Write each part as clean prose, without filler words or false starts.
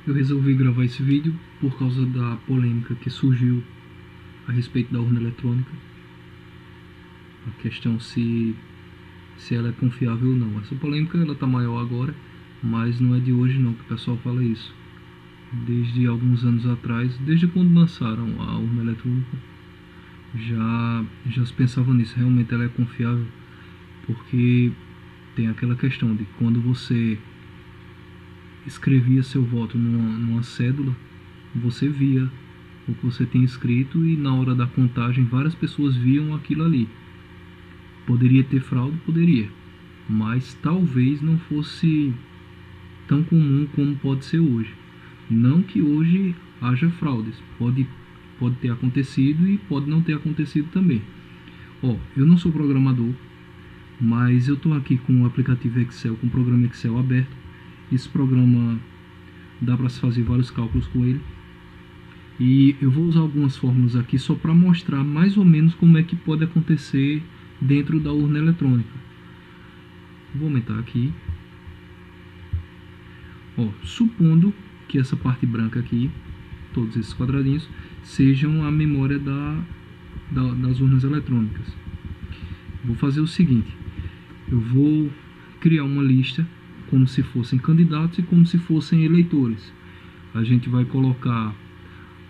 Eu resolvi gravar esse vídeo por causa da polêmica que surgiu a respeito da urna eletrônica. A questão se ela é confiável ou não. Essa polêmica ela tá maior agora, mas não é de hoje não que o pessoal fala isso. Desde alguns anos atrás, desde quando lançaram a urna eletrônica, já se pensava nisso. Realmente ela é confiável, porque tem aquela questão de quando você escrevia seu voto numa cédula, você via o que você tinha escrito e na hora da contagem várias pessoas viam aquilo ali. Poderia ter fraude? Poderia, mas talvez não fosse tão comum como pode ser hoje. Não que hoje haja fraudes, pode ter acontecido e pode não ter acontecido também. Eu não sou programador, mas eu estou aqui com o aplicativo Excel, com o programa Excel aberto. Esse programa dá para se fazer vários cálculos com ele. E eu vou usar algumas fórmulas aqui só para mostrar mais ou menos como é que pode acontecer dentro da urna eletrônica. Vou aumentar aqui. Supondo que essa parte branca aqui, todos esses quadradinhos, sejam a memória das urnas eletrônicas. Vou fazer o seguinte: eu vou criar uma lista como se fossem candidatos e como se fossem eleitores. A gente vai colocar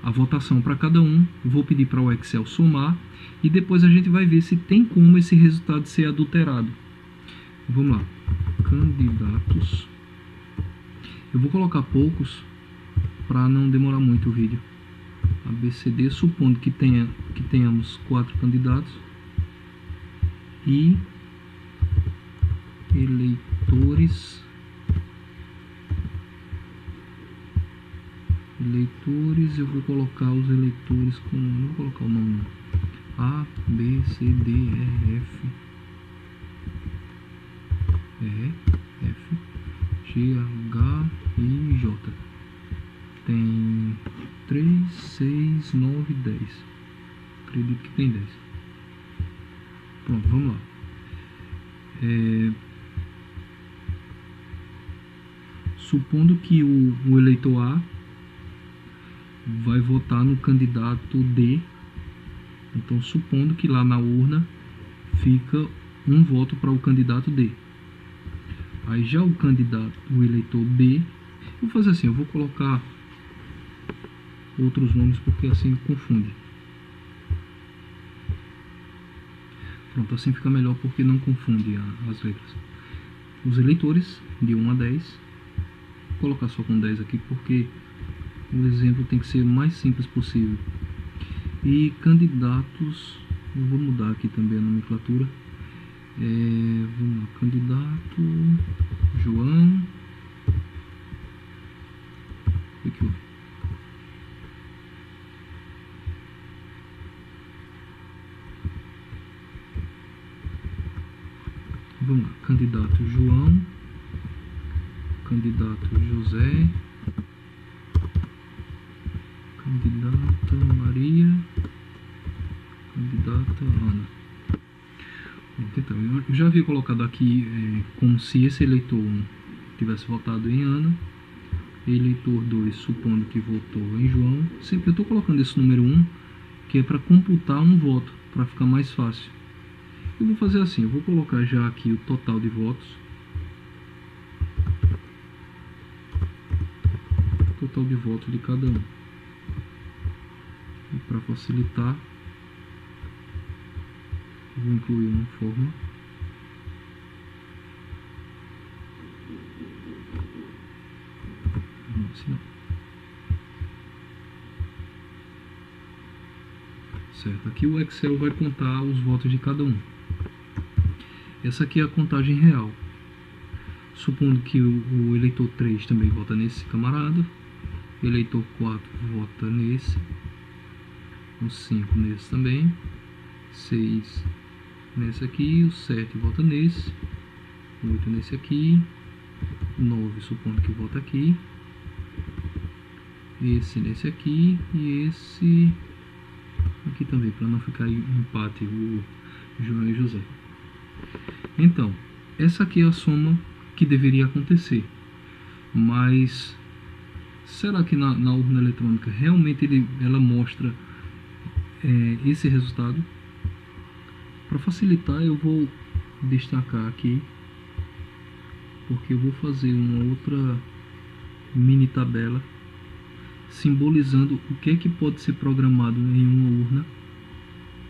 a votação para cada um, vou pedir para o Excel somar e depois a gente vai ver se tem como esse resultado ser adulterado. Vamos lá, candidatos. Eu vou colocar poucos para não demorar muito o vídeo. ABCD, supondo que tenhamos 4 candidatos e eleitores. Eu vou colocar os eleitores com, não vou colocar o nome não. A, B, C, D, E, F, G, H, I, J. Tem 3, 6, 9, 10. Acredito que tem 10. Pronto, vamos lá. Supondo que o eleitor A vai votar no candidato D, então supondo que lá na urna fica um voto para o candidato D. Aí já o eleitor B, eu vou fazer assim, eu vou colocar outros nomes porque assim confunde. Pronto, assim fica melhor porque não confunde as letras. Os eleitores de 1 a 10, vou colocar só com 10 aqui porque o exemplo tem que ser o mais simples possível. E candidatos, eu vou mudar aqui também a nomenclatura. Vamos lá, candidato João. Aqui, vamos lá, candidato João, candidato José, candidata Maria, candidata Ana. Então, eu já havia colocado aqui como se esse eleitor 1 tivesse votado em Ana, eleitor 2 supondo que votou em João. Sempre eu estou colocando esse número 1 que é para computar um voto, para ficar mais fácil. Eu vou fazer assim, eu vou colocar já aqui o total de votos. Total de votos de cada um. E para facilitar, vou incluir uma forma. Não, assim não. Certo, aqui o Excel vai contar os votos de cada um. Essa aqui é a contagem real. Supondo que o eleitor 3 também vota nesse camarada, o eleitor 4 vota nesse, o 5 nesse também, 6 nesse aqui, o 7 vota nesse, o 8 nesse aqui, 9 supondo que vota aqui, esse nesse aqui e esse aqui também, para não ficar em empate o João e José. Então, essa aqui é a soma que deveria acontecer, mas será que na urna eletrônica realmente ela mostra esse resultado? Para facilitar, eu vou destacar aqui, porque eu vou fazer uma outra mini tabela simbolizando o que é que pode ser programado em uma urna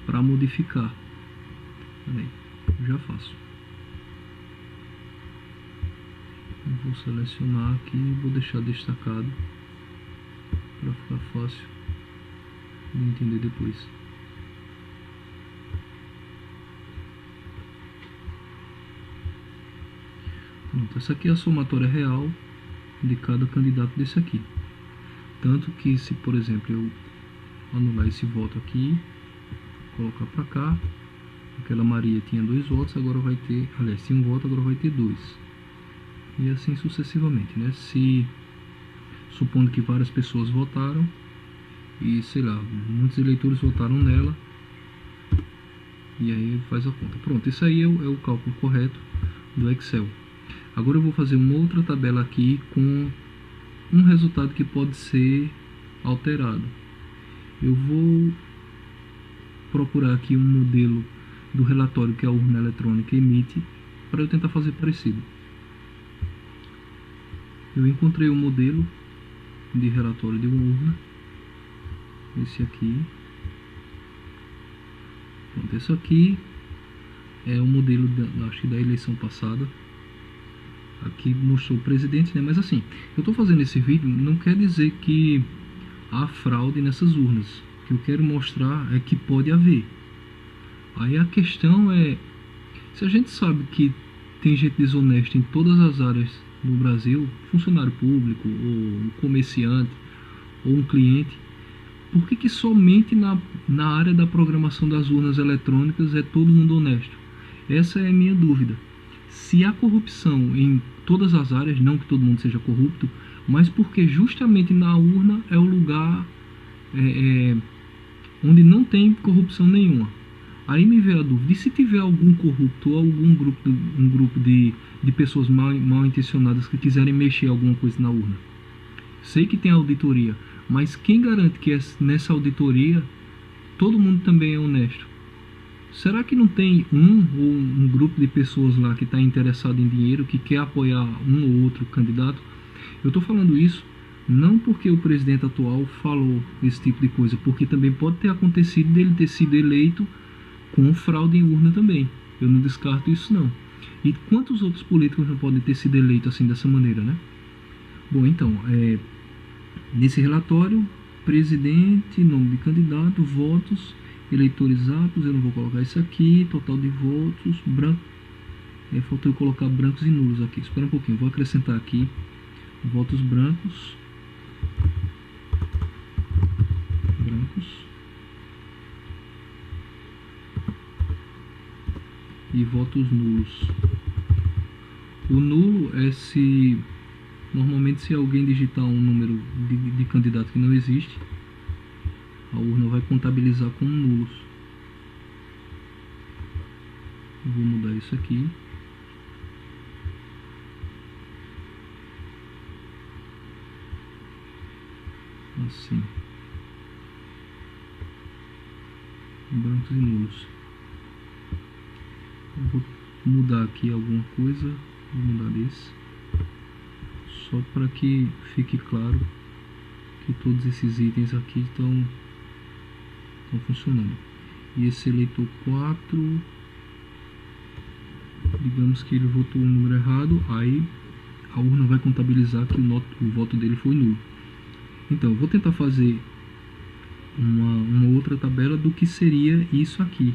para modificar. Peraí, já faço. Vou selecionar aqui e vou deixar destacado para ficar fácil de entender depois. Pronto, essa aqui é a somatória real de cada candidato desse aqui. Tanto que se, por exemplo, eu anular esse voto aqui, colocar para cá, aquela Maria tinha 2 votos, agora vai ter, aliás, tinha 1 voto, agora vai ter 2. E assim sucessivamente, né? Se, supondo que várias pessoas votaram, e sei lá, muitos eleitores votaram nela, e aí faz a conta. Pronto, isso aí é o cálculo correto do Excel. Agora eu vou fazer uma outra tabela aqui com um resultado que pode ser alterado. Eu vou procurar aqui um modelo do relatório que a urna eletrônica emite para eu tentar fazer parecido. Eu encontrei um modelo de relatório de uma urna, esse aqui. Pronto, esse aqui é o modelo acho que da eleição passada. Aqui mostrou o presidente, né? Mas assim, eu estou fazendo esse vídeo não quer dizer que há fraude nessas urnas. O que eu quero mostrar é que pode haver. Aí a questão é, se a gente sabe que tem gente desonesta em todas as áreas do Brasil, funcionário público, ou um comerciante, ou um cliente, por que somente na área da programação das urnas eletrônicas é todo mundo honesto? Essa é a minha dúvida. Se há corrupção em todas as áreas, não que todo mundo seja corrupto, mas porque justamente na urna é o lugar onde não tem corrupção nenhuma. Aí me veio a dúvida, e se tiver algum corrupto ou um grupo de pessoas mal intencionadas que quiserem mexer alguma coisa na urna? Sei que tem auditoria, mas quem garante que nessa auditoria todo mundo também é honesto? Será que não tem um grupo de pessoas lá que está interessado em dinheiro, que quer apoiar um ou outro candidato? Eu estou falando isso não porque o presidente atual falou esse tipo de coisa, porque também pode ter acontecido dele ter sido eleito com fraude em urna também. Eu não descarto isso não. E quantos outros políticos não podem ter sido eleitos assim dessa maneira, né? Bom, então, nesse relatório, presidente, nome de candidato, votos, eleitores aptos, eu não vou colocar isso aqui, total de votos, branco, faltou eu colocar brancos e nulos aqui, espera um pouquinho, vou acrescentar aqui, votos brancos, e votos nulos. O nulo é se, normalmente se alguém digitar um número de candidato que não existe, a urna vai contabilizar como nulos. Vou mudar isso aqui. Assim. Brancos e nulos. Eu vou mudar aqui alguma coisa. Vou mudar esse. Só para que fique claro que todos esses itens aqui estão funcionando. E esse eleitor 4, digamos que ele votou um número errado, aí a urna vai contabilizar que o voto dele foi nulo. Então eu vou tentar fazer uma outra tabela do que seria isso aqui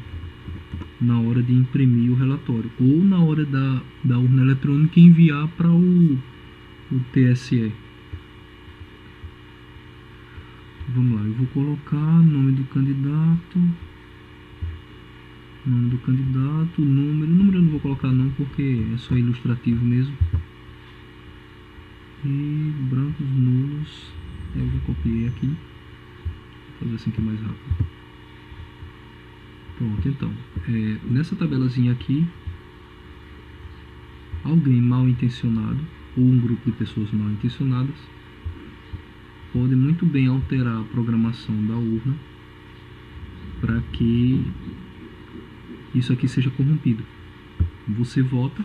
na hora de imprimir o relatório, ou na hora da urna eletrônica enviar para o TSE. Vamos lá, eu vou colocar nome do candidato, número eu não vou colocar não, porque é só ilustrativo mesmo. E brancos, nulos, eu já copiei aqui, vou fazer assim que é mais rápido. Pronto, então, nessa tabelazinha aqui, alguém mal intencionado, ou um grupo de pessoas mal intencionadas, pode muito bem alterar a programação da urna para que isso aqui seja corrompido. Você vota,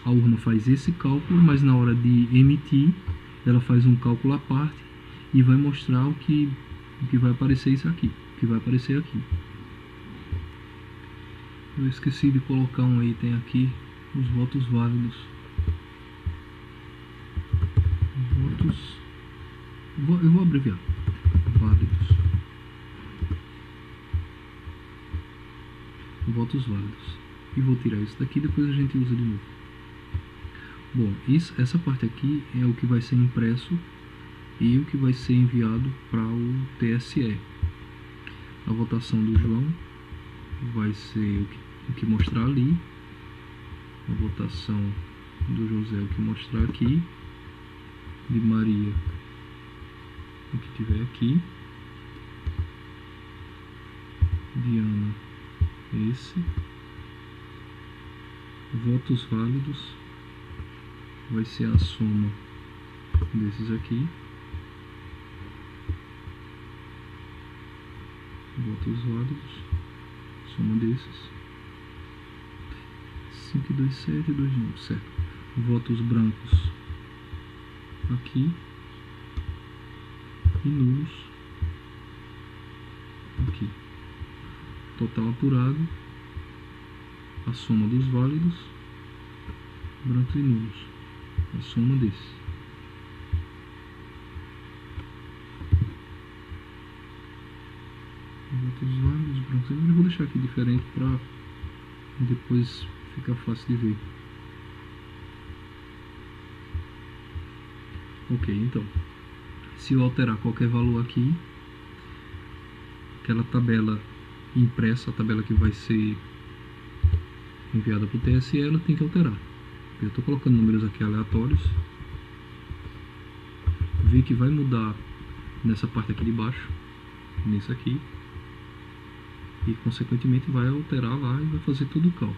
a urna faz esse cálculo, mas na hora de emitir, ela faz um cálculo à parte e vai mostrar o que vai aparecer isso aqui, o que vai aparecer aqui. Eu esqueci de colocar um item aqui, os votos válidos. Eu vou abreviar. Válidos. Votos válidos. E vou tirar isso daqui, depois a gente usa de novo. Bom, essa parte aqui é o que vai ser impresso e o que vai ser enviado para o TSE. A votação do João vai ser o que mostrar ali. A votação do José é o que mostrar aqui. De Maria, o que tiver aqui. De Ana, esse. Votos válidos vai ser a soma desses aqui. Votos válidos, soma desses. 5, 2, 7, 2, 9, certo. Votos brancos aqui e nulos aqui. Total apurado, a soma dos válidos, brancos e nulos, a soma desses. Votos válidos, brancos e nulos. Eu vou deixar aqui diferente para depois ficar fácil de ver. Ok, então, se eu alterar qualquer valor aqui, aquela tabela impressa, a tabela que vai ser enviada para o TSE, ela tem que alterar. Eu estou colocando números aqui aleatórios, vi que vai mudar nessa parte aqui de baixo, nisso aqui, e consequentemente vai alterar lá e vai fazer todo o cálculo.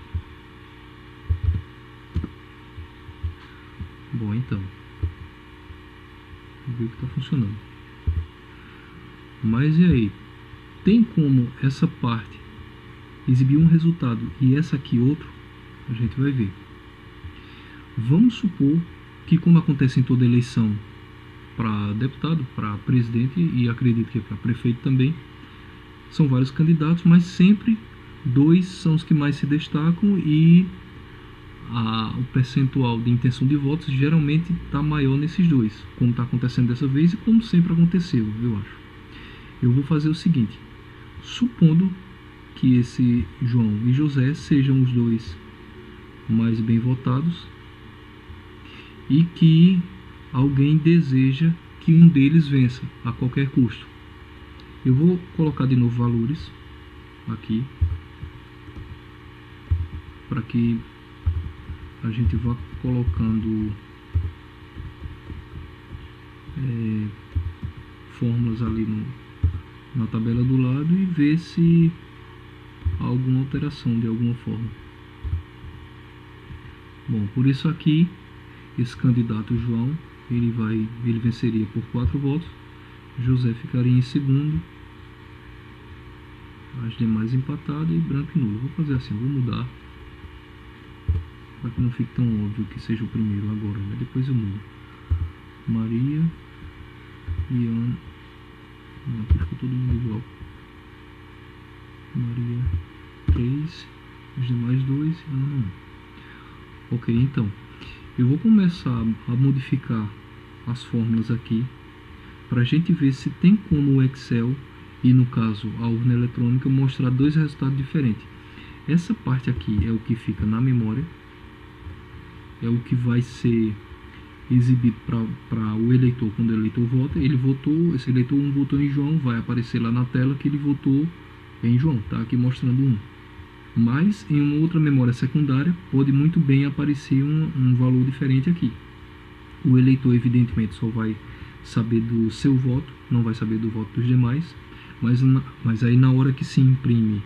Bom, então, ver que está funcionando. Mas e aí? Tem como essa parte exibir um resultado e essa aqui outro? A gente vai ver. Vamos supor que, como acontece em toda eleição para deputado, para presidente e acredito que para prefeito também, são vários candidatos, mas sempre dois são os que mais se destacam e o percentual de intenção de votos geralmente está maior nesses dois, como está acontecendo dessa vez e como sempre aconteceu, eu acho. Eu vou fazer o seguinte, supondo que esse João e José sejam os dois mais bem votados e que alguém deseja que um deles vença a qualquer custo. Eu vou colocar de novo valores aqui para que a gente vai colocando fórmulas ali na tabela do lado e ver se há alguma alteração de alguma forma. Bom, por isso aqui, esse candidato João, ele venceria por 4 votos, José ficaria em segundo, as demais empatadas e branco e nulo. Vou fazer assim, vou mudar para que não fique tão óbvio que seja o primeiro agora, né? Depois eu mudo. Maria e Ana. Não, aqui ficou todo mundo igual. Maria 3, os demais 2 e Ana 1. Ok, então eu vou começar a modificar as fórmulas aqui para a gente ver se tem como o Excel e no caso a urna eletrônica mostrar dois resultados diferentes. Essa parte aqui é o que fica na memória, é o que vai ser exibido para o eleitor quando o eleitor vota. Ele votou, esse eleitor 1 votou em João, vai aparecer lá na tela que ele votou em João, tá aqui mostrando 1. Mas em uma outra memória secundária pode muito bem aparecer um valor diferente aqui. O eleitor evidentemente só vai saber do seu voto, não vai saber do voto dos demais, mas aí na hora que se imprime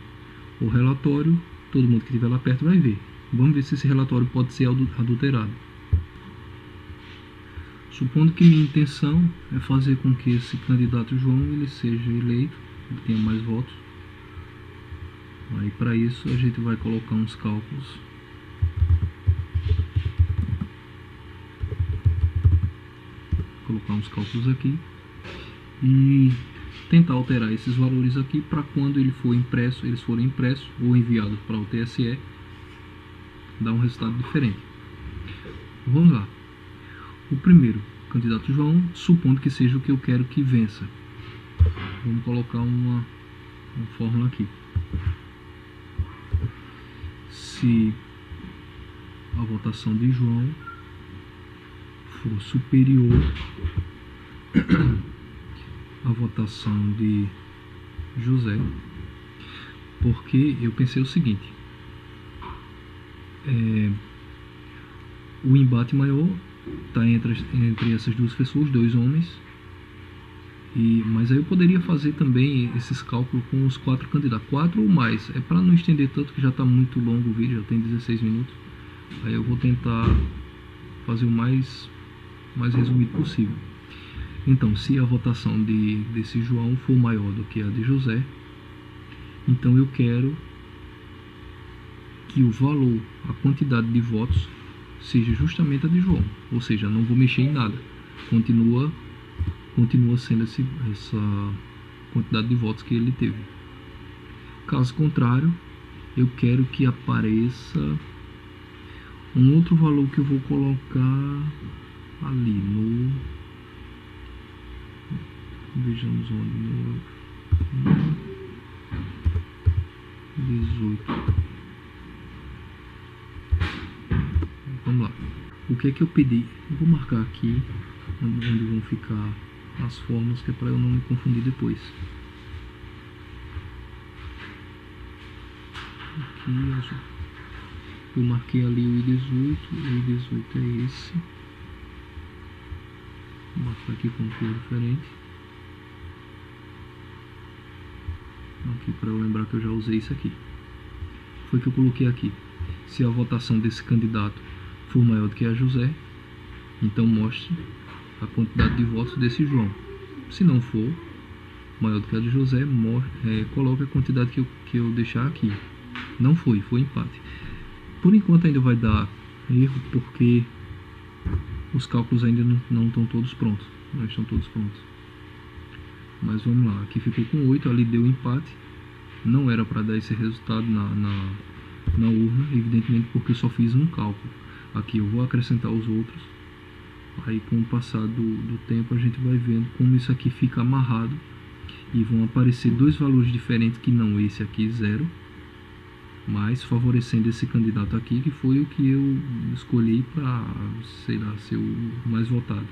o relatório, todo mundo que estiver lá perto vai ver. Vamos ver se esse relatório pode ser adulterado. Supondo que minha intenção é fazer com que esse candidato João ele seja eleito, ele tenha mais votos. Aí para isso a gente vai colocar uns cálculos. Colocar uns cálculos aqui e tentar alterar esses valores aqui para quando ele for impresso, eles forem impressos ou enviados para o TSE, dar um resultado diferente. Vamos lá. O primeiro, candidato João, supondo que seja o que eu quero que vença. Vamos colocar uma fórmula aqui. Se a votação de João for superior à votação de José, porque eu pensei o seguinte: o embate maior está entre essas duas pessoas, dois homens, mas aí eu poderia fazer também esses cálculos com os 4 candidatos, 4 ou mais, é para não estender tanto que já está muito longo o vídeo, já tem 16 minutos. Aí eu vou tentar fazer o mais resumido possível. Então, se a votação desse João for maior do que a de José, então eu quero que o valor, a quantidade de votos, seja justamente a de João. Ou seja, não vou mexer em nada. Continua sendo essa quantidade de votos que ele teve. Caso contrário, eu quero que apareça um outro valor que eu vou colocar ali no... Vejamos onde, no 18. Vamos lá. O que é que eu pedi? Eu vou marcar aqui onde vão ficar as formas, que é para eu não me confundir depois. Aqui eu marquei ali o I18, o I18 é esse. Vou marcar aqui com cor diferente. Aqui para eu lembrar que eu já usei isso aqui. Foi que eu coloquei aqui. Se a votação desse candidato for maior do que a José, então mostre a quantidade de votos desse João. Se não for maior do que a de José, coloque a quantidade que eu deixar aqui. Não foi empate. Por enquanto ainda vai dar erro, porque os cálculos ainda não estão todos prontos. Não estão todos prontos. Mas vamos lá, aqui ficou com 8, ali deu empate. Não era para dar esse resultado na urna, evidentemente, porque eu só fiz um cálculo. Aqui eu vou acrescentar os outros. Aí com o passar do tempo a gente vai vendo como isso aqui fica amarrado. E vão aparecer dois valores diferentes, que não esse aqui, 0. Mas favorecendo esse candidato aqui, que foi o que eu escolhi para, sei lá, ser o mais votado.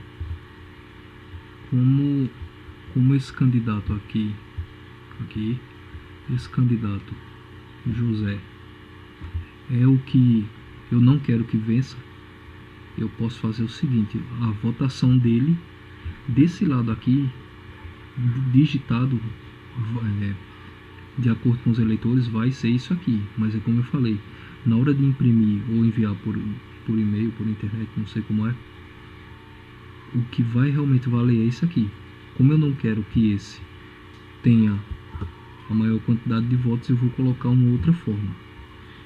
Como esse candidato aqui, esse candidato José é o que eu não quero que vença, eu posso fazer o seguinte: a votação dele, desse lado aqui, digitado de acordo com os eleitores, vai ser isso aqui. Mas é como eu falei, na hora de imprimir ou enviar por e-mail, por internet, não sei como é, o que vai realmente valer é isso aqui. Como eu não quero que esse tenha a maior quantidade de votos, eu vou colocar uma outra forma.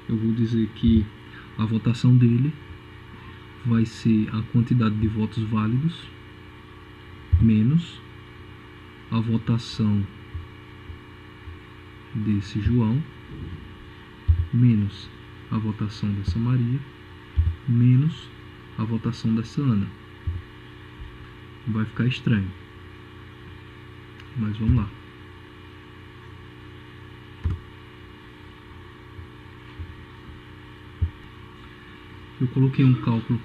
Eu vou dizer que a votação dele vai ser a quantidade de votos válidos menos a votação desse João menos a votação dessa Maria menos a votação dessa Ana. Vai ficar estranho, mas vamos lá. Eu coloquei um cálculo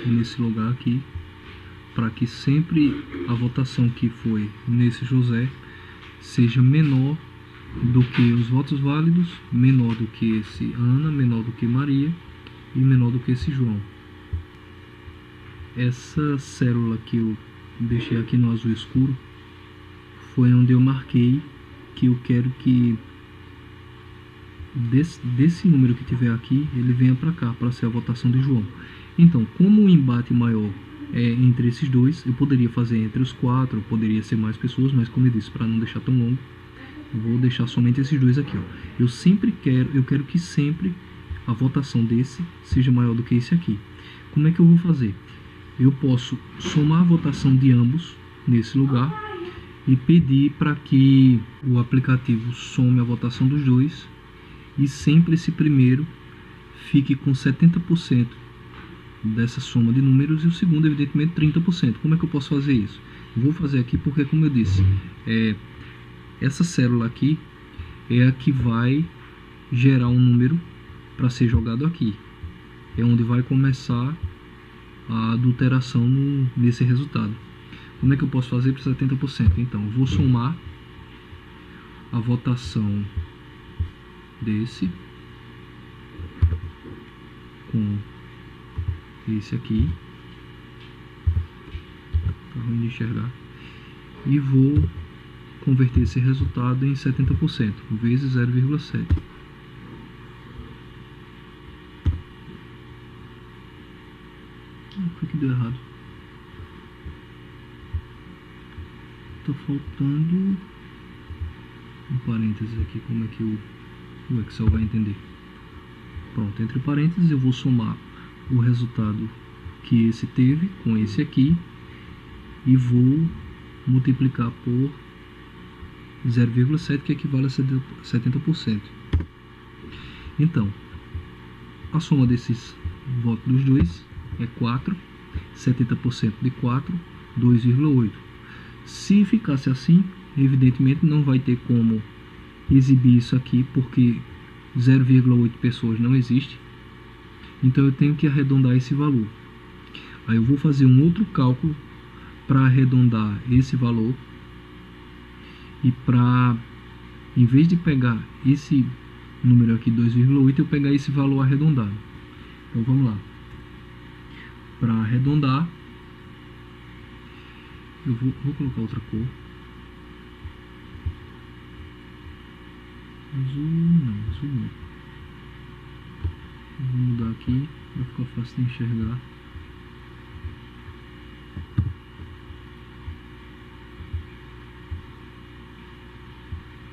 nesse lugar aqui, para que sempre a votação que foi nesse José seja menor do que os votos válidos, menor do que esse Ana, menor do que Maria e menor do que esse João. Essa célula que eu deixei aqui no azul escuro foi onde eu marquei que eu quero que desse número que tiver aqui, ele venha para cá, para ser a votação de João. Então, como o embate maior entre esses dois. Eu poderia fazer entre os 4, poderia ser mais pessoas, mas como eu disse, para não deixar tão longo, eu vou deixar somente esses dois aqui, ó. Eu quero que sempre a votação desse seja maior do que esse aqui. Como é que eu vou fazer? Eu posso somar a votação de ambos nesse lugar e pedir para que o aplicativo some a votação dos dois e sempre esse primeiro fique com 70% dessa soma de números e o segundo, evidentemente, 30%. Como é que eu posso fazer isso? Eu vou fazer aqui porque, como eu disse, essa célula aqui é a que vai gerar um número para ser jogado aqui. É onde vai começar a adulteração nesse resultado. Como é que eu posso fazer para 70%? Então, eu vou somar a votação desse com esse aqui. Tá ruim de enxergar. E vou converter esse resultado em 70%, vezes 0,7. Foi que deu errado. Tá faltando um parênteses aqui, como é que o Excel vai entender. Pronto, entre parênteses eu vou somar o resultado que esse teve com esse aqui e vou multiplicar por 0,7, que equivale a 70%. Então, a soma desses votos dos dois é 4, 70% de 4, 2,8. Se ficasse assim, evidentemente não vai ter como exibir isso aqui, porque 0,8 pessoas não existe. Então eu tenho que arredondar esse valor. Aí eu vou fazer um outro cálculo para arredondar esse valor. E para, em vez de pegar esse número aqui, 2,8, eu pegar esse valor arredondado. Então vamos lá. Para arredondar, eu vou colocar outra cor. Azul não. Vou mudar aqui para ficar fácil de enxergar.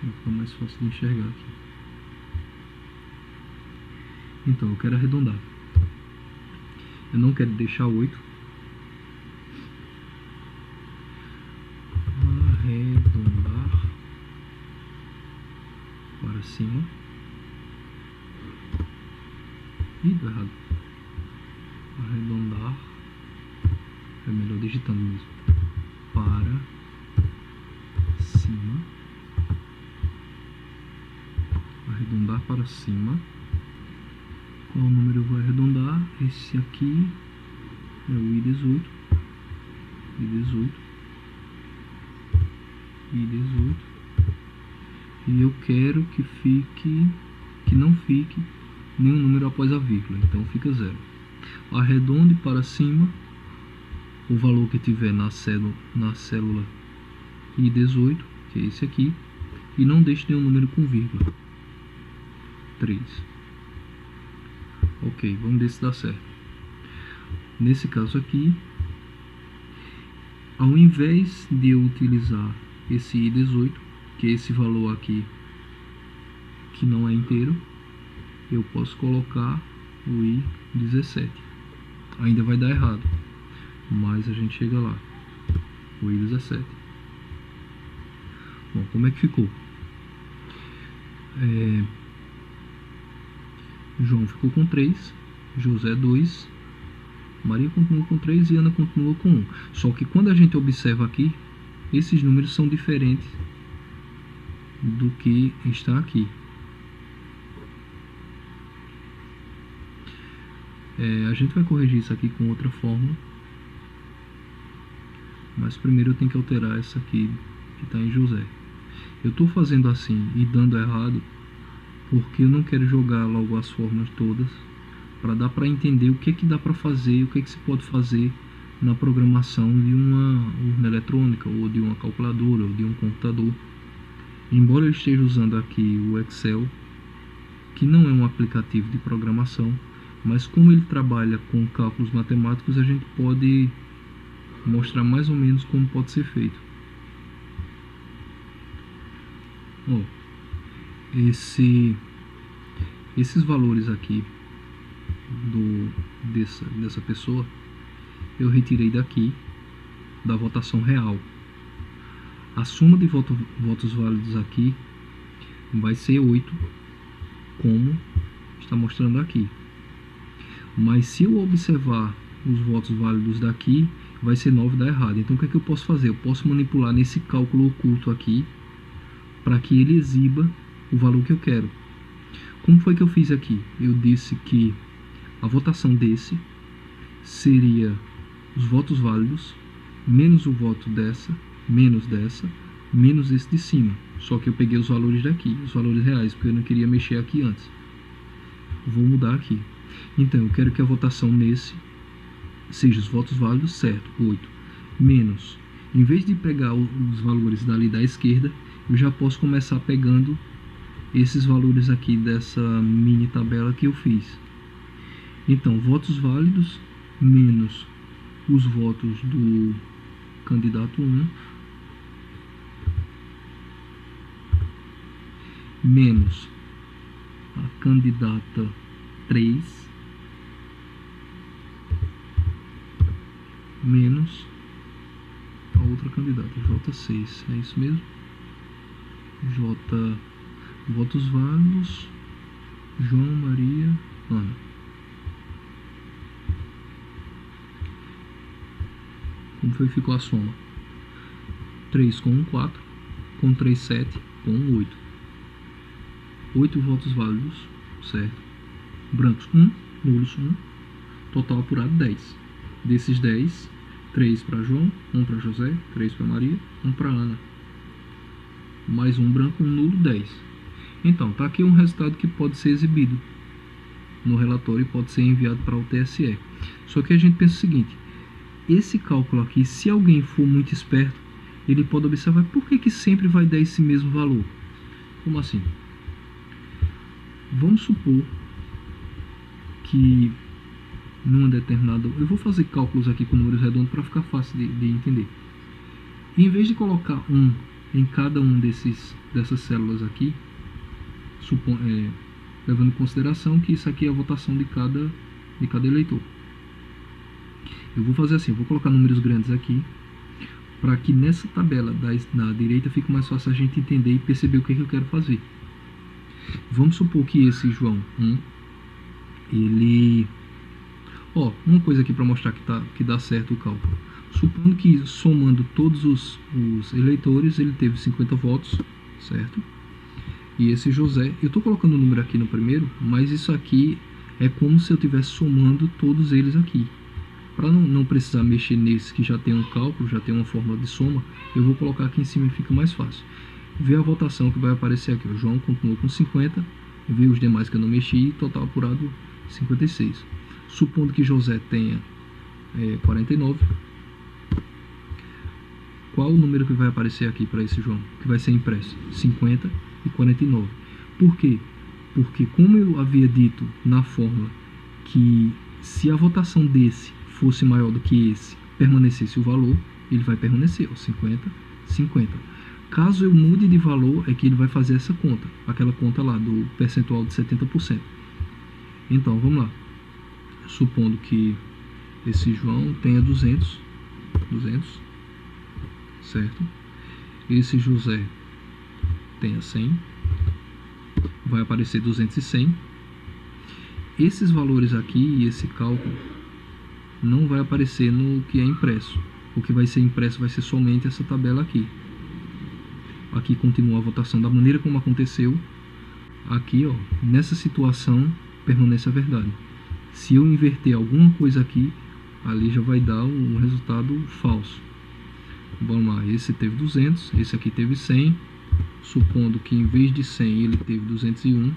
Vai ficar mais fácil de enxergar aqui. Então, eu quero arredondar. Eu não quero deixar 8. Arredondar para cima. Ih, deu errado. Arredondar. É melhor digitando mesmo. Para cima. Arredondar para cima. Qual número eu vou arredondar? Esse aqui é o I18. E eu quero que não fique nenhum número após a vírgula, então fica 0. Arredonde para cima o valor que tiver na célula I18, que é esse aqui, e não deixe nenhum número com vírgula. 3. Ok, vamos ver se dá certo. Nesse caso aqui, ao invés de eu utilizar esse I18, que é esse valor aqui que não é inteiro, eu posso colocar o I17. Ainda vai dar errado, mas a gente chega lá. O I17. Bom, como é que ficou? João ficou com 3, José 2, Maria continua com 3 e Ana continua com 1. Só que quando a gente observa aqui, esses números são diferentes do que está aqui. A gente vai corrigir isso aqui com outra fórmula, mas primeiro eu tenho que alterar essa aqui que está em José. Eu estou fazendo assim e dando errado porque eu não quero jogar logo as fórmulas todas, para dar para entender o que dá para fazer, o que se pode fazer na programação de uma urna eletrônica, ou de uma calculadora, ou de um computador. Embora eu esteja usando aqui o Excel, que não é um aplicativo de programação, mas como ele trabalha com cálculos matemáticos, a gente pode mostrar mais ou menos como pode ser feito. Ó, esses valores aqui dessa pessoa eu retirei daqui da votação real. A soma de votos válidos aqui vai ser 8, como está mostrando aqui. Mas se eu observar os votos válidos daqui, vai ser 9, dá errado. Então o que é que eu posso fazer? Eu posso manipular nesse cálculo oculto aqui para que ele exiba o valor que eu quero. Como foi que eu fiz aqui? Eu disse que a votação desse seria os votos válidos menos o voto dessa, menos dessa, menos esse de cima. Só que eu peguei os valores daqui, os valores reais, porque eu não queria mexer aqui antes. Vou mudar aqui. Então, eu quero que a votação nesse seja os votos válidos, certo, 8, menos, em vez de pegar os valores dali da esquerda, eu já posso começar pegando esses valores aqui dessa mini tabela que eu fiz. Então, votos válidos menos os votos do candidato 1 menos a candidata 3 menos a outra candidata, J6, é isso mesmo? Votos válidos, João, Maria, Ana. Como foi que ficou a soma? 3 com 1, 4, com 3, 7, com 1, 8. 8 votos válidos, certo? Brancos 1, nulos 1, total apurado 10. Desses 10, 3 para João, 1 para José, 3 para Maria, 1 para Ana. Mais um branco, um nulo, 10. Então, está aqui um resultado que pode ser exibido no relatório e pode ser enviado para o TSE. Só que a gente pensa o seguinte: esse cálculo aqui, se alguém for muito esperto, ele pode observar por que sempre vai dar esse mesmo valor. Como assim? Vamos supor que numa determinada... Eu vou fazer cálculos aqui com números redondos para ficar fácil de entender. E em vez de colocar 1 em cada um dessas células aqui, levando em consideração que isso aqui é a votação de cada eleitor. Eu vou fazer assim, eu vou colocar números grandes aqui, para que nessa tabela da direita fique mais fácil a gente entender e perceber o que eu quero fazer. Vamos supor que esse João 1, ele... uma coisa aqui para mostrar que dá certo o cálculo. Supondo que somando todos os eleitores, ele teve 50 votos, certo? E esse José, eu estou colocando o número aqui no primeiro, mas isso aqui é como se eu estivesse somando todos eles aqui. Para não precisar mexer nesse que já tem um cálculo, já tem uma fórmula de soma, eu vou colocar aqui em cima e fica mais fácil. Ver a votação que vai aparecer aqui. O João continuou com 50, ver os demais que eu não mexi, total apurado 56. Supondo que José tenha 49, qual o número que vai aparecer aqui para esse João? Que vai ser impresso? 50 e 49. Por quê? Porque como eu havia dito na fórmula que se a votação desse fosse maior do que esse, permanecesse o valor, ele vai permanecer, 50, 50. Caso eu mude de valor, é que ele vai fazer essa conta, aquela conta lá do percentual de 70%. Então, vamos lá. Supondo que esse João tenha 200, certo? Esse José tenha 100, vai aparecer 200 e 100. Esses valores aqui e esse cálculo não vai aparecer no que é impresso. O que vai ser impresso vai ser somente essa tabela aqui. Aqui continua a votação da maneira como aconteceu. Aqui, nessa situação, permanece a verdade. Se eu inverter alguma coisa aqui, ali já vai dar um resultado falso. Vamos lá, esse teve 200, esse aqui teve 100. Supondo que em vez de 100 ele teve 201.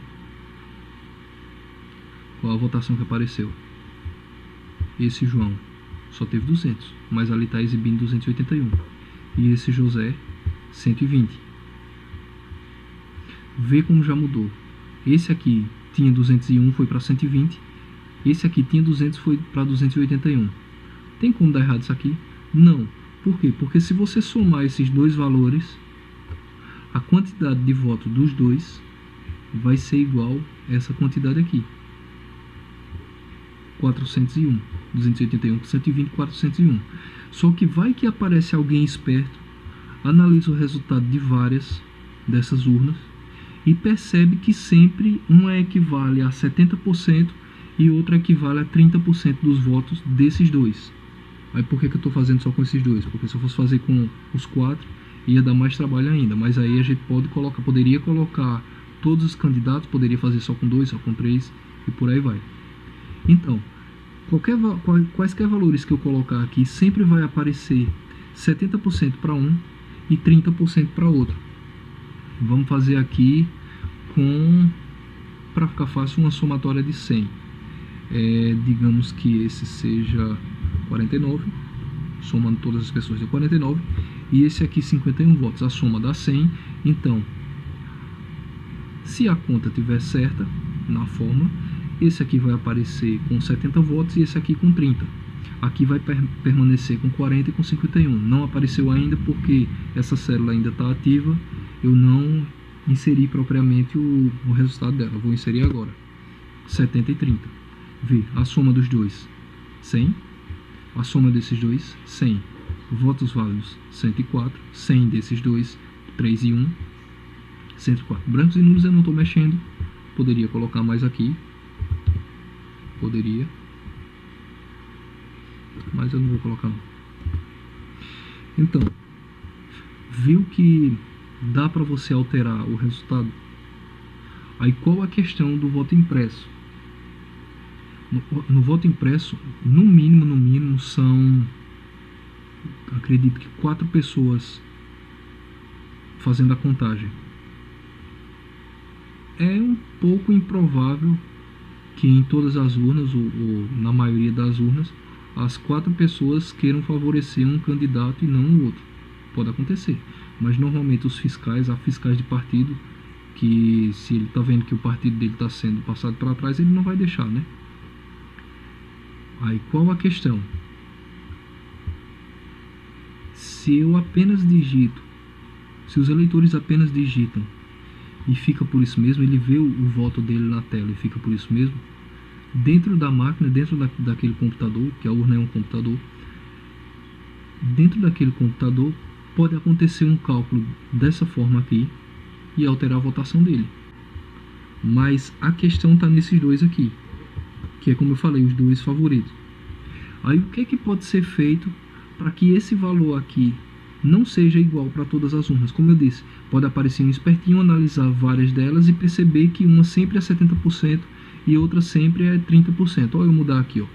Qual a votação que apareceu? Esse João só teve 200, mas ali está exibindo 281. E esse José, 120. Vê como já mudou. Esse aqui tinha 201, foi para 120. Esse aqui tinha 200, foi para 281. Tem como dar errado isso aqui? Não. Por quê? Porque se você somar esses dois valores, a quantidade de votos dos dois vai ser igual a essa quantidade aqui. 401. 281 com 120, 401. Só que vai que aparece alguém esperto, analisa o resultado de várias dessas urnas e percebe que sempre uma equivale a 70% e outra equivale a 30% dos votos desses dois. Aí por que eu estou fazendo só com esses dois? Porque se eu fosse fazer com os 4, ia dar mais trabalho ainda. Mas aí a gente poderia colocar todos os candidatos, poderia fazer só com 2, só com 3 e por aí vai. Então, quaisquer valores que eu colocar aqui, sempre vai aparecer 70% para um e 30% para outro. Vamos fazer aqui para ficar fácil, uma somatória de 100. Digamos que esse seja 49, somando todas as pessoas de 49, e esse aqui 51 votos, a soma dá 100. Então, se a conta estiver certa na fórmula, esse aqui vai aparecer com 70 votos e esse aqui com 30. Aqui vai permanecer com 40 e com 51. Não apareceu ainda porque essa célula ainda está ativa. Eu não inseri propriamente o resultado dela. Eu vou inserir agora. 70 e 30. Vê, a soma dos dois, 100. A soma desses dois, 100. Votos válidos, 104. 100 desses dois, 3 e 1. 104. Brancos e nulos eu não estou mexendo. Poderia colocar mais aqui. Poderia. Mas eu não vou colocar não. Então, viu que dá para você alterar o resultado? Aí qual a questão do voto impresso? No voto impresso, no mínimo são, acredito que 4 pessoas fazendo a contagem. É um pouco improvável que em todas as urnas, ou na maioria das urnas, as 4 pessoas queiram favorecer um candidato e não o outro. Pode acontecer. Mas normalmente os fiscais, há fiscais de partido, que se ele está vendo que o partido dele está sendo passado para trás, ele não vai deixar, né? Aí qual a questão? Se eu apenas digito, se os eleitores apenas digitam e fica por isso mesmo, ele vê o voto dele na tela e fica por isso mesmo, dentro da máquina, dentro daquele computador, que a urna é um computador, dentro daquele computador pode acontecer um cálculo dessa forma aqui e alterar a votação dele. Mas a questão está nesses dois aqui, que é, como eu falei, os dois favoritos. Aí o que pode ser feito para que esse valor aqui não seja igual para todas as urnas? Como eu disse, pode aparecer um espertinho, analisar várias delas e perceber que uma sempre é 70% e outra sempre é 30%. Olha eu mudar aqui, ó.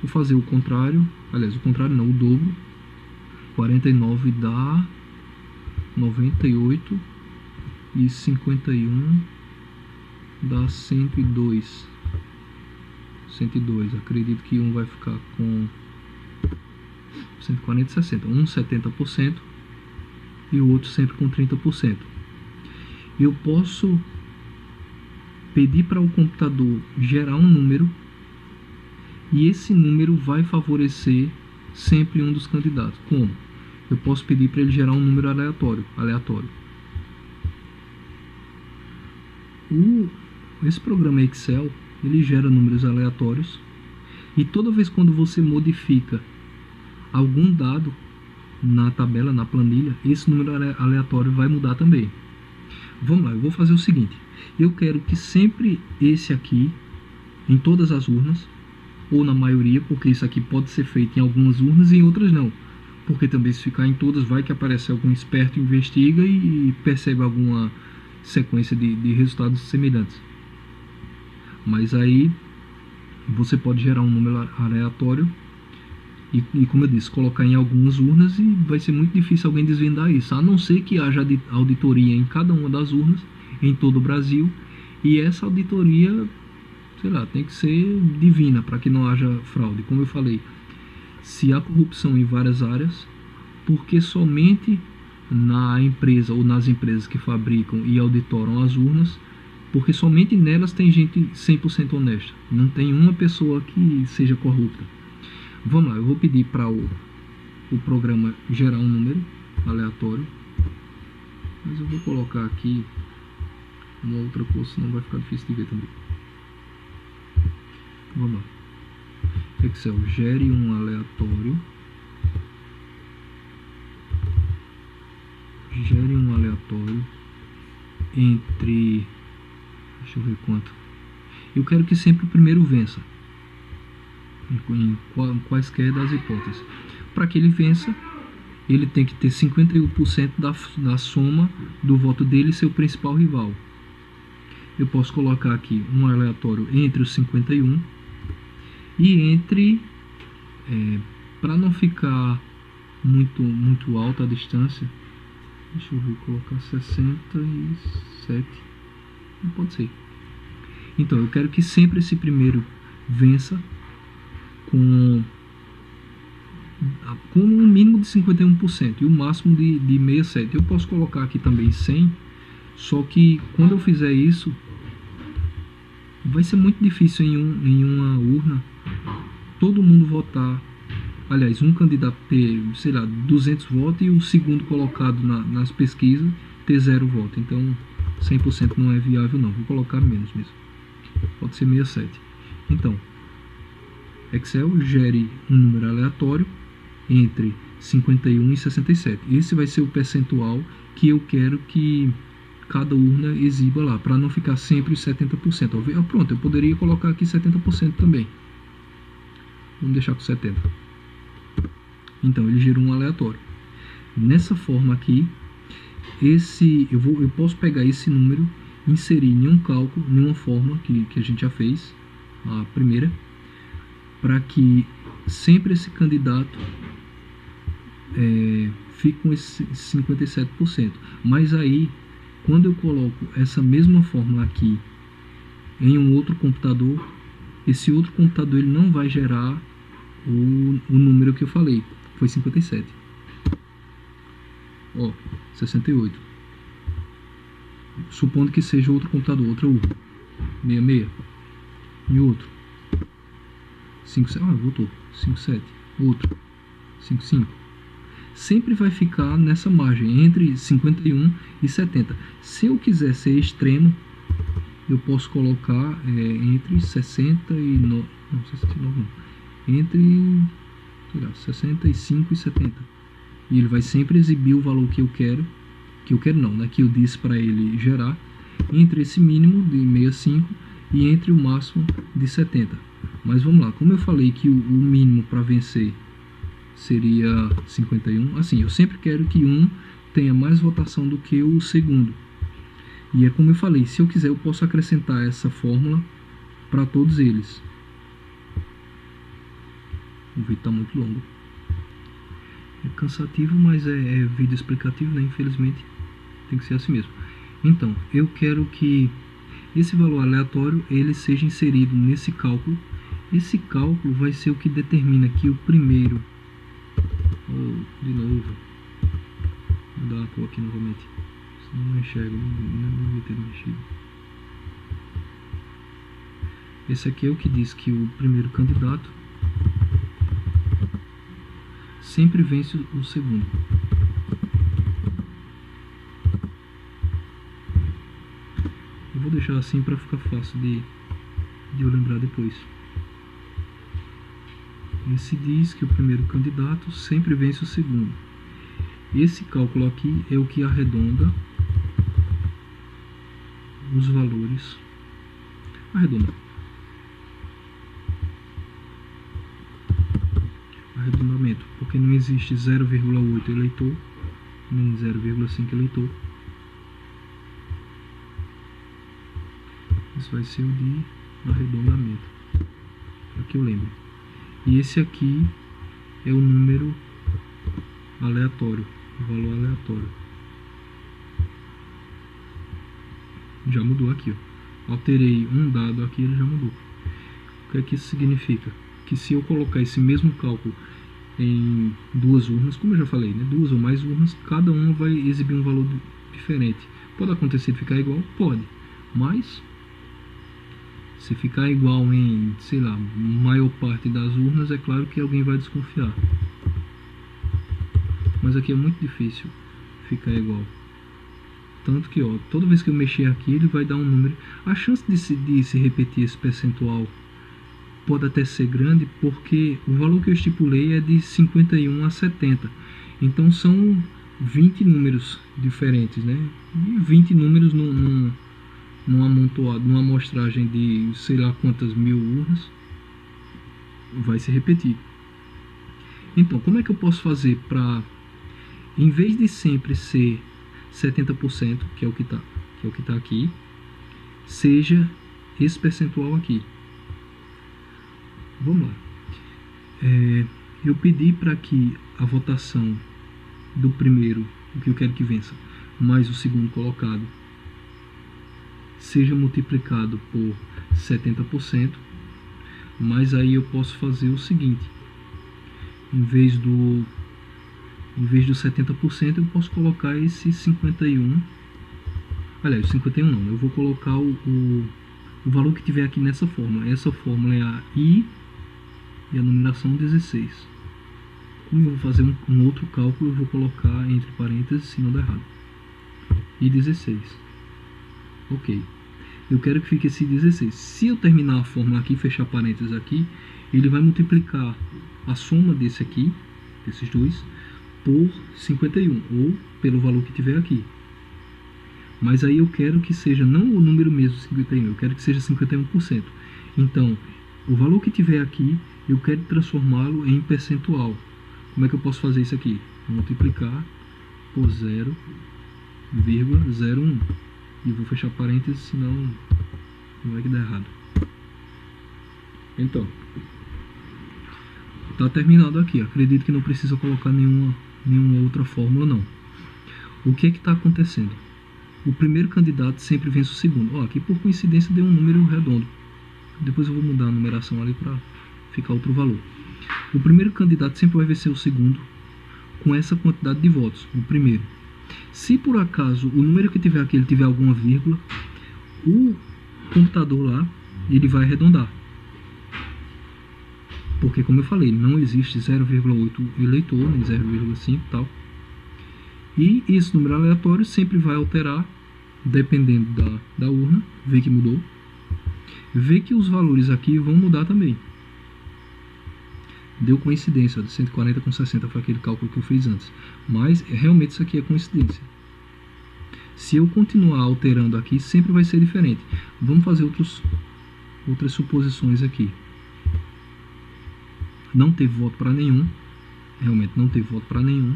Vou fazer o contrário, aliás, o contrário não, o dobro. 49 dá 98 e 51 dá 102. 102, acredito que um vai ficar com 140 e 60, um 70% e o outro sempre com 30%. Eu posso pedir para o computador gerar um número e esse número vai favorecer sempre um dos candidatos. Como? Eu posso pedir para ele gerar um número aleatório. Esse programa Excel, ele gera números aleatórios e toda vez quando você modifica algum dado na tabela, na planilha, esse número aleatório vai mudar também. Vamos lá, eu vou fazer o seguinte. Eu quero que sempre esse aqui, em todas as urnas, ou na maioria, porque isso aqui pode ser feito em algumas urnas e em outras não. Porque também se ficar em todas, vai que aparece algum esperto, investiga e percebe alguma sequência de resultados semelhantes. Mas aí você pode gerar um número aleatório e como eu disse, colocar em algumas urnas e vai ser muito difícil alguém desvendar isso, a não ser que haja auditoria em cada uma das urnas, em todo o Brasil, e essa auditoria, sei lá, tem que ser divina para que não haja fraude. Como eu falei, se há corrupção em várias áreas, porque somente na empresa ou nas empresas que fabricam e auditoram as urnas, porque somente nelas tem gente 100% honesta, não tem uma pessoa que seja corrupta. Vamos lá, eu vou pedir para o o programa gerar um número aleatório, mas eu vou colocar aqui uma outra cor, senão vai ficar difícil de ver também. Vamos lá. Excel, gere um aleatório. Gere um aleatório entre... Deixa eu ver quanto. Eu quero que sempre o primeiro vença, em quaisquer das hipóteses. Para que ele vença, ele tem que ter 51% da soma do voto dele e seu principal rival. Eu posso colocar aqui um aleatório entre os 51 e entre, para não ficar muito alta a distância, deixa eu ver, colocar 67, não pode ser. Então eu quero que sempre esse primeiro vença com um mínimo de 51% e o máximo de 67. Eu posso colocar aqui também 100, só que quando eu fizer isso vai ser muito difícil em uma urna todo mundo votar. Aliás, um candidato ter, sei lá, 200 votos e o segundo colocado nas pesquisas ter 0 voto. Então 100% não é viável não, vou colocar menos mesmo, pode ser 67. Então Excel, gere um número aleatório entre 51 e 67. Esse vai ser o percentual que eu quero que cada urna exiba lá, para não ficar sempre 70%. Pronto, eu poderia colocar aqui 70% também. Vamos deixar com 70%. Então ele gerou um aleatório. Nessa forma aqui, eu posso pegar esse número, inserir em um cálculo, em uma fórmula que a gente já fez, a primeira, para que sempre esse candidato fique com esse 57%. Mas aí, quando eu coloco essa mesma fórmula aqui em um outro computador, esse outro computador ele não vai gerar o número que eu falei, foi 57. Ó, 68. Supondo que seja outro computador, outra urna. 66. E outro. 57. Voltou. 57. Outro. 55. Sempre vai ficar nessa margem, entre 51 e 70. Se eu quiser ser extremo, eu posso colocar entre 69. Não, 69 não. Entre 65 e 70. E ele vai sempre exibir o valor que eu quero. Que eu quero não, né? Que eu disse para ele gerar. Entre esse mínimo de 65 e entre o máximo de 70. Mas vamos lá, como eu falei que o mínimo para vencer seria 51, assim, eu sempre quero que um tenha mais votação do que o segundo. E é como eu falei, se eu quiser eu posso acrescentar essa fórmula para todos eles. O vídeo está muito longo. É cansativo, mas é vídeo explicativo, né? Infelizmente tem que ser assim mesmo. Então, eu quero que esse valor aleatório ele seja inserido nesse cálculo. Esse cálculo vai ser o que determina que o primeiro... de novo. Vou dar uma cor aqui novamente. Senão não enxergo, não devia ter mexido. Esse aqui é o que diz que o primeiro candidato sempre vence o segundo. Eu vou deixar assim para ficar fácil de eu lembrar depois. Esse diz que o primeiro candidato sempre vence o segundo. Esse cálculo aqui é o que arredonda os valores. Arredonda. Arredondamento, porque não existe 0,8 eleitor, nem 0,5 eleitor. Esse vai ser o de arredondamento, para que eu lembre. E esse aqui é o número aleatório, o valor aleatório. Já mudou aqui, ó. Alterei um dado aqui, ele já mudou. O que é que isso significa? Que se eu colocar esse mesmo cálculo em duas urnas, como eu já falei, né, duas ou mais urnas, cada uma vai exibir um valor diferente. Pode acontecer de ficar igual? Pode. Mas se ficar igual em, sei lá, maior parte das urnas, é claro que alguém vai desconfiar. mas aqui é muito difícil ficar igual. Tanto que, ó, toda vez que eu mexer aqui, ele vai dar um número. A chance de se repetir esse percentual pode até ser grande, porque o valor que eu estipulei é de 51 a 70. Então são 20 números diferentes, né? E 20 números num amontoado, numa amostragem de sei lá quantas mil urnas, vai se repetir. Então, como é que eu posso fazer para, em vez de sempre ser 70%, que é o que está aqui, seja esse percentual aqui? Vamos lá. Eu pedi para que a votação do primeiro, o que eu quero que vença, mais o segundo colocado, seja multiplicado por 70%, mas aí eu posso fazer o seguinte: em vez do 70%, eu posso colocar esse 51. Aliás, 51 não, eu vou colocar o valor que tiver aqui nessa fórmula. Essa fórmula é a I e a numeração 16. Como eu vou fazer um outro cálculo, eu vou colocar entre parênteses, se não der errado. I 16. Ok. Eu quero que fique esse 16. Se eu terminar a fórmula aqui, fechar parênteses aqui, ele vai multiplicar a soma desse aqui, desses dois, por 51, ou pelo valor que tiver aqui. Mas aí eu quero que seja não o número mesmo 51, eu quero que seja 51%. Então, o valor que tiver aqui, eu quero transformá-lo em percentual. Como é que eu posso fazer isso aqui? Multiplicar por 0,01. E vou fechar parênteses, senão não vai que dar errado. Então, está terminado aqui. Acredito que não precisa colocar nenhuma outra fórmula, não. O que está acontecendo? O primeiro candidato sempre vence o segundo. Ó, aqui por coincidência deu um número redondo. Depois eu vou mudar a numeração ali para ficar outro valor. O primeiro candidato sempre vai vencer o segundo com essa quantidade de votos. O primeiro. Se por acaso o número que tiver aqui ele tiver alguma vírgula, o computador lá ele vai arredondar. Porque, como eu falei, não existe 0,8 eleitor, nem 0,5 e tal. E esse número aleatório sempre vai alterar, dependendo da urna. Vê que mudou. Vê que os valores aqui vão mudar também. Deu coincidência, de 140 com 60 foi aquele cálculo que eu fiz antes. Mas, realmente, isso aqui é coincidência. Se eu continuar alterando aqui, sempre vai ser diferente. Vamos fazer outras suposições aqui. Não teve voto para nenhum. Realmente não teve voto para nenhum.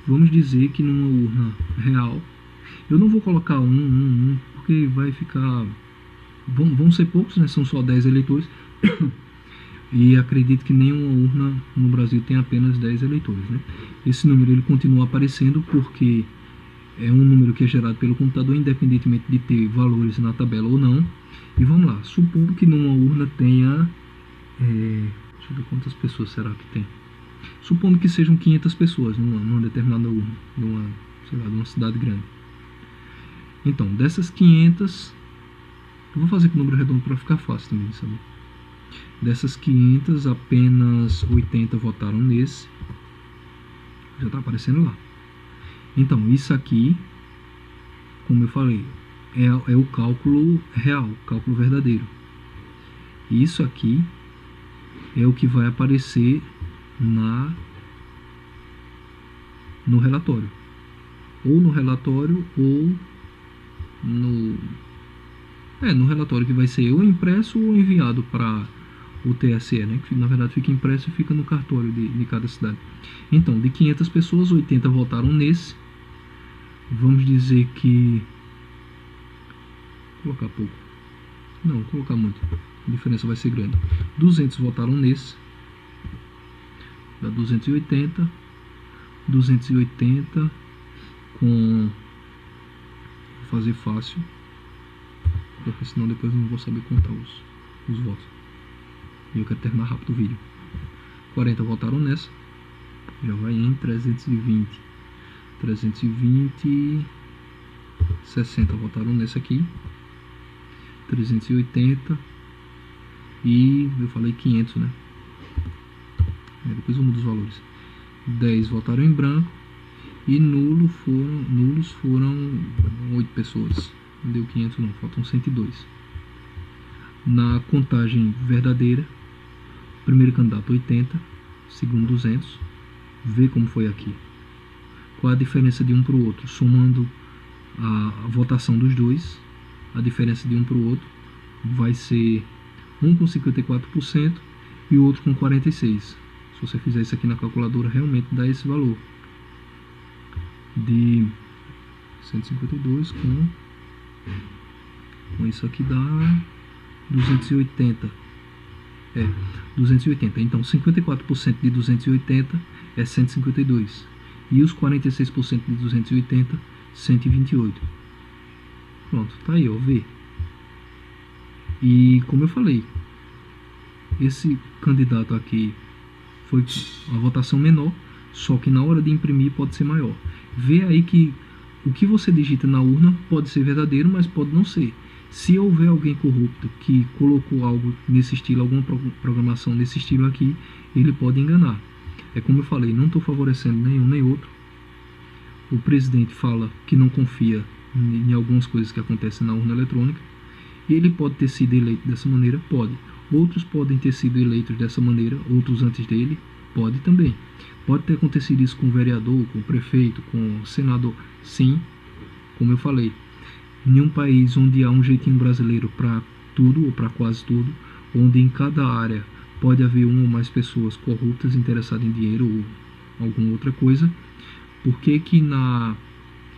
Vamos dizer que numa urna real, eu não vou colocar 1, porque vai ficar... Vão ser poucos, né? São só 10 eleitores. E acredito que nenhuma urna no Brasil tem apenas 10 eleitores, né? Esse número ele continua aparecendo porque é um número que é gerado pelo computador, independentemente de ter valores na tabela ou não. E vamos lá, supondo que numa urna tenha... deixa eu ver quantas pessoas será que tem. Supondo que sejam 500 pessoas numa determinada urna, numa cidade grande. Então, dessas 500, eu vou fazer com número redondo para ficar fácil também, sabe? Dessas 500, apenas 80 votaram nesse. Já está aparecendo lá. Então, isso aqui, como eu falei, é o cálculo real, o cálculo verdadeiro. Isso aqui é o que vai aparecer no relatório. Ou no relatório, ou no relatório, que vai ser ou impresso ou enviado para o TSE, né? Que na verdade fica impresso e fica no cartório de cada cidade. Então, de 500 pessoas, 80 votaram nesse. Vamos dizer que... Vou colocar pouco. Não, vou colocar muito. A diferença vai ser grande. 200 votaram nesse. Dá 280. 280 com... Vou fazer fácil, porque senão depois eu não vou saber contar os votos. E eu quero terminar rápido o vídeo. 40 votaram nessa. Já vai em 320. 320. 60 votaram nessa aqui. 380. E eu falei 500, né? Depois eu mudo os valores. 10 votaram em branco e nulos foram 8 pessoas. Não deu 500 não, faltam 102. Na contagem verdadeira, primeiro candidato 80, segundo 200. Vê como foi aqui. Qual a diferença de um para o outro? Somando a votação dos dois, a diferença de um para o outro vai ser um com 54% e o outro com 46%. Se você fizer isso aqui na calculadora, realmente dá esse valor de 152 com isso aqui dá 280. 280. Então 54% de 280 é 152 e os 46% de 280 128. Pronto, tá aí, ó, vê. E como eu falei, esse candidato aqui foi a votação menor, só que na hora de imprimir pode ser maior. Vê aí que o que você digita na urna pode ser verdadeiro, mas pode não ser. Se houver alguém corrupto que colocou algo nesse estilo, alguma programação nesse estilo aqui, ele pode enganar. É como eu falei, não estou favorecendo nenhum nem outro. O presidente fala que não confia em algumas coisas que acontecem na urna eletrônica. E ele pode ter sido eleito dessa maneira? Pode. Outros podem ter sido eleitos dessa maneira, outros antes dele? Pode também. Pode ter acontecido isso com o vereador, com o prefeito, com o senador? Sim, como eu falei. Em um país onde há um jeitinho brasileiro para tudo, ou para quase tudo, onde em cada área pode haver uma ou mais pessoas corruptas interessadas em dinheiro ou alguma outra coisa, por que na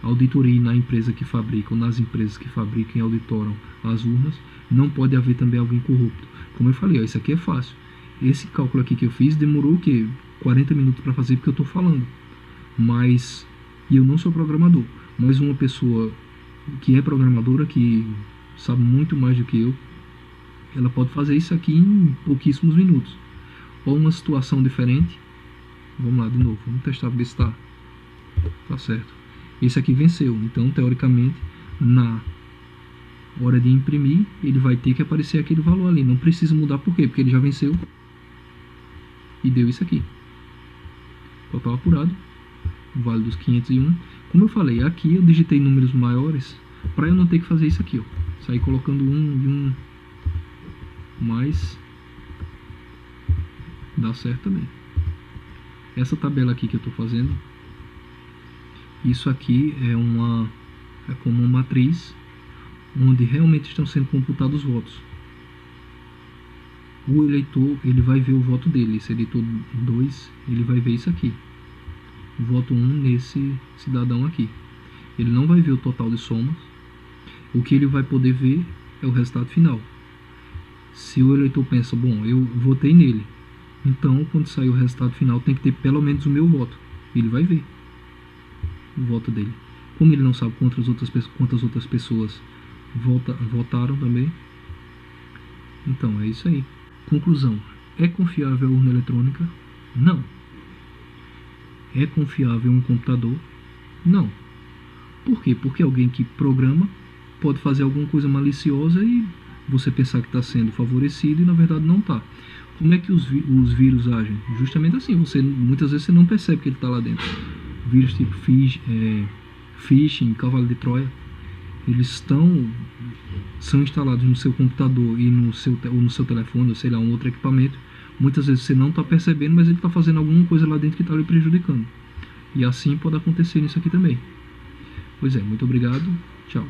auditoria, na empresa que fabrica, ou nas empresas que fabricam e auditoram as urnas, não pode haver também alguém corrupto? Como eu falei, ó, isso aqui é fácil. Esse cálculo aqui que eu fiz demorou o quê? 40 minutos para fazer, porque eu estou falando. Mas, e eu não sou programador, mas uma pessoa que é programadora, que sabe muito mais do que eu, ela pode fazer isso aqui em pouquíssimos minutos. Ou uma situação diferente. Vamos lá de novo, vamos testar para ver se tá certo. Esse aqui venceu, então teoricamente na hora de imprimir ele vai ter que aparecer aquele valor ali. Não precisa mudar, por quê? Porque ele já venceu e deu isso aqui. Total apurado, vale dos 501. Como eu falei, aqui eu digitei números maiores para eu não ter que fazer isso aqui, ó. Sair colocando um, mas dá certo também. Essa tabela aqui que eu estou fazendo, isso aqui é como uma matriz onde realmente estão sendo computados os votos. O eleitor, ele vai ver o voto dele. Esse eleitor 2, ele vai ver isso aqui. Voto 1 nesse cidadão aqui. Ele não vai ver o total de somas. O que ele vai poder ver é o resultado final. Se o eleitor pensa, bom, eu votei nele, então quando sair o resultado final tem que ter pelo menos o meu voto. Ele vai ver o voto dele. Como ele não sabe quantas outras pessoas votaram também. Então é isso aí. Conclusão: é confiável a urna eletrônica? Não. É confiável um computador? Não. Por quê? Porque alguém que programa pode fazer alguma coisa maliciosa e você pensar que está sendo favorecido e na verdade não está. Como é que os vírus agem? Justamente assim, muitas vezes você não percebe que ele está lá dentro. Vírus tipo phishing, cavalo de Troia, eles são instalados no seu computador e no seu telefone, ou sei lá, um outro equipamento. Muitas vezes você não está percebendo, mas ele está fazendo alguma coisa lá dentro que está lhe prejudicando. E assim pode acontecer nisso aqui também. Pois é, muito obrigado, tchau.